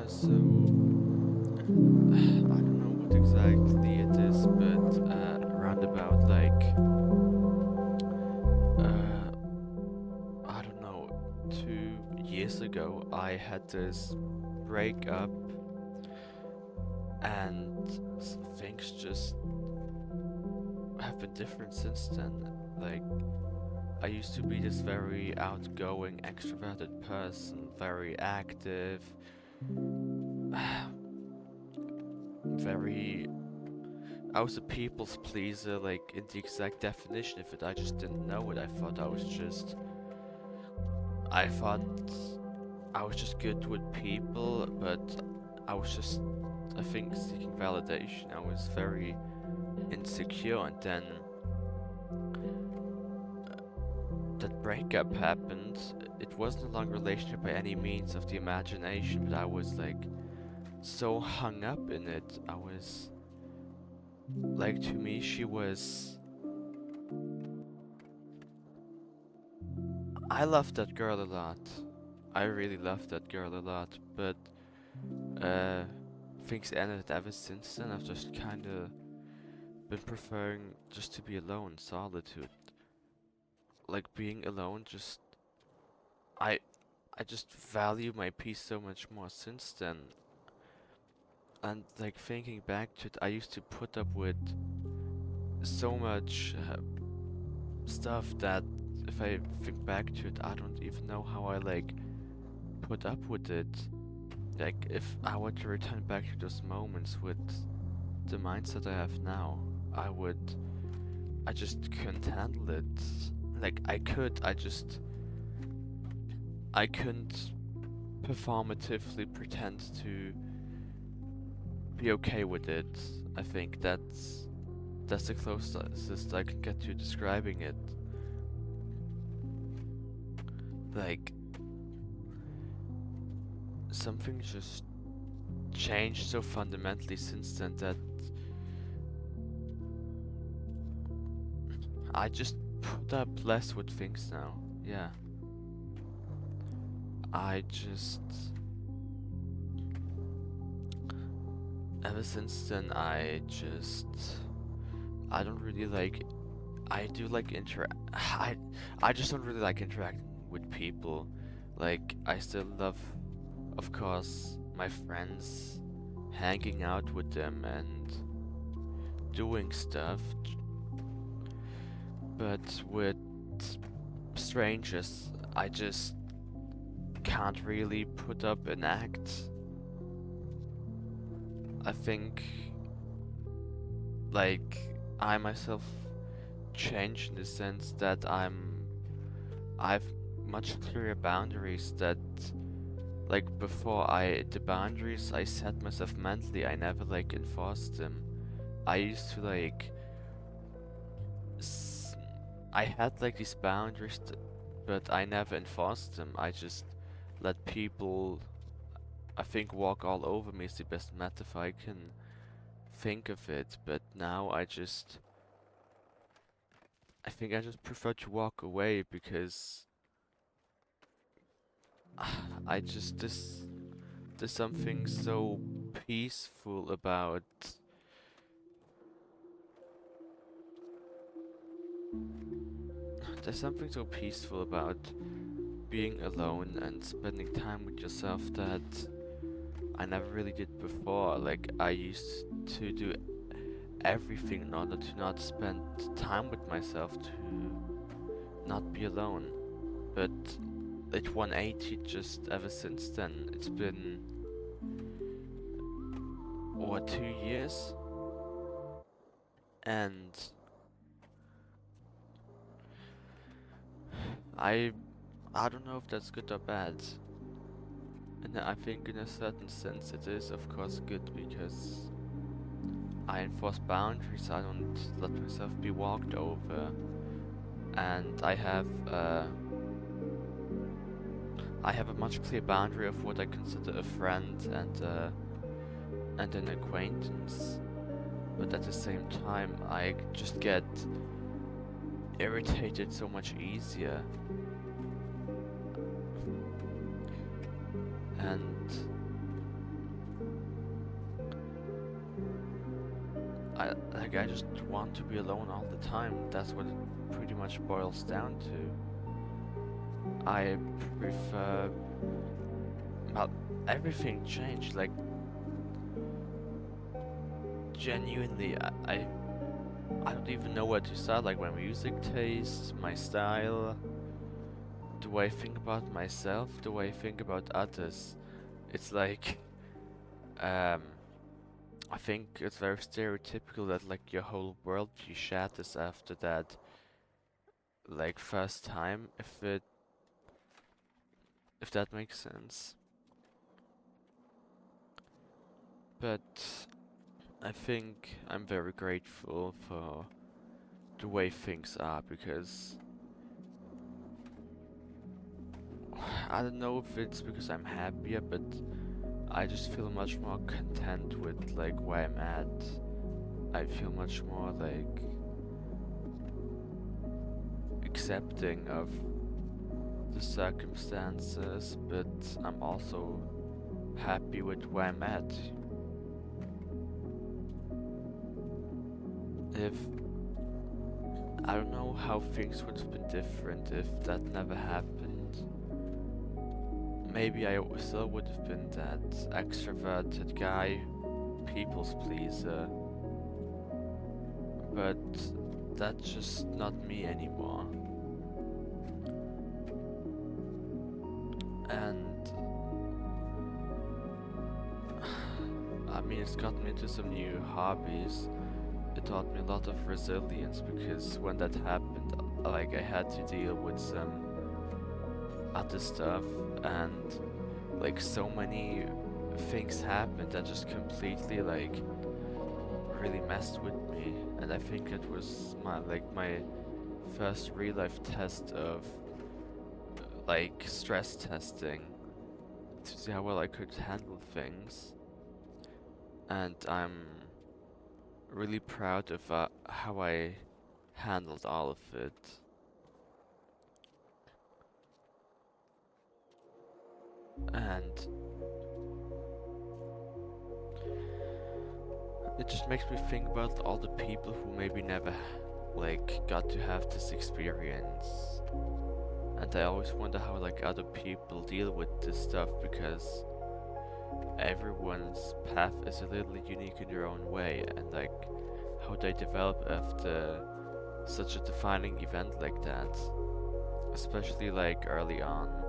So I don't know what exactly it is, but around about uh I don't know 2 years ago, I had this breakup, and things just have been different since then. Like, I used to be this very outgoing, extroverted person, very active, very. I was a people's pleaser, like in the exact definition of it. I just didn't know it. I thought I was just good with people, but I was just, I think, seeking validation. I was very insecure, and then that breakup happened. It wasn't a long relationship by any means of the imagination, but I was like so hung up in it. I was like, to me, she was. I loved that girl a lot. I really loved that girl a lot, but uh, things ended ever since then. I've just kind of been preferring just to be alone, solitude. Like being alone, just I I just value my peace so much more since then. And like thinking back to it, I used to put up with so much stuff that if I think back to it, I don't even know how I like put up with it. Like if I were to return back to those moments with the mindset I have now, I would I just couldn't handle it. Like I couldn't performatively pretend to be okay with it. I think that's the closest I can get to describing it. Like something just changed so fundamentally since then that I just put up less with things now. Yeah. I just ever since then I don't really like I do like I just don't really like interacting with people. Like I still love, of course, my friends, hanging out with them and doing stuff, but with strangers I just can't really put up an act. I think like I myself changed in the sense that I've much clearer boundaries that like before I the boundaries I set myself mentally, I never like enforced them. I used to like s- I had like these boundaries but I never enforced them. I just let people, I think, walk all over me is the best metaphor I can think of it, but now I think I just prefer to walk away because I just there's something so peaceful about there's something so peaceful about being alone and spending time with yourself that I never really did before. Like I used to do everything in order to not spend time with myself, to not be alone. But it 180 just ever since then. It's been over 2 years, and I I don't know if that's good or bad. And I think in a certain sense it is of course good because I enforce boundaries, I don't let myself be walked over, and I have a much clear boundary of what I consider a friend and an acquaintance. But at the same time I just get irritated so much easier. And I just want to be alone all the time. That's what it pretty much boils down to. I prefer, well, everything changed. Like genuinely, I don't even know where to start. Like my music taste, my style, the way I think about myself, the way I think about others. It's like, um, I think it's very stereotypical that like your whole worldview shatters after that like first time, if that makes sense. But I think I'm very grateful for the way things are because I don't know if it's because I'm happier, but I just feel much more content with like where I'm at. I feel much more like accepting of the circumstances, but I'm also happy with where I'm at. If I don't know how things would have been different if that never happened. Maybe I still would have been that extroverted guy, people's pleaser, but that's just not me anymore. And I mean, it's got me into some new hobbies. It taught me a lot of resilience because when that happened, like I had to deal with some other stuff and like so many things happened that just completely like really messed with me. And I think it was my first real life test of like stress testing to see how well I could handle things. And I'm really proud of how I handled all of it. And it just makes me think about all the people who maybe never like got to have this experience. And I always wonder how like other people deal with this stuff because everyone's path is a little unique in their own way, and like how they develop after such a defining event like that, especially like early on.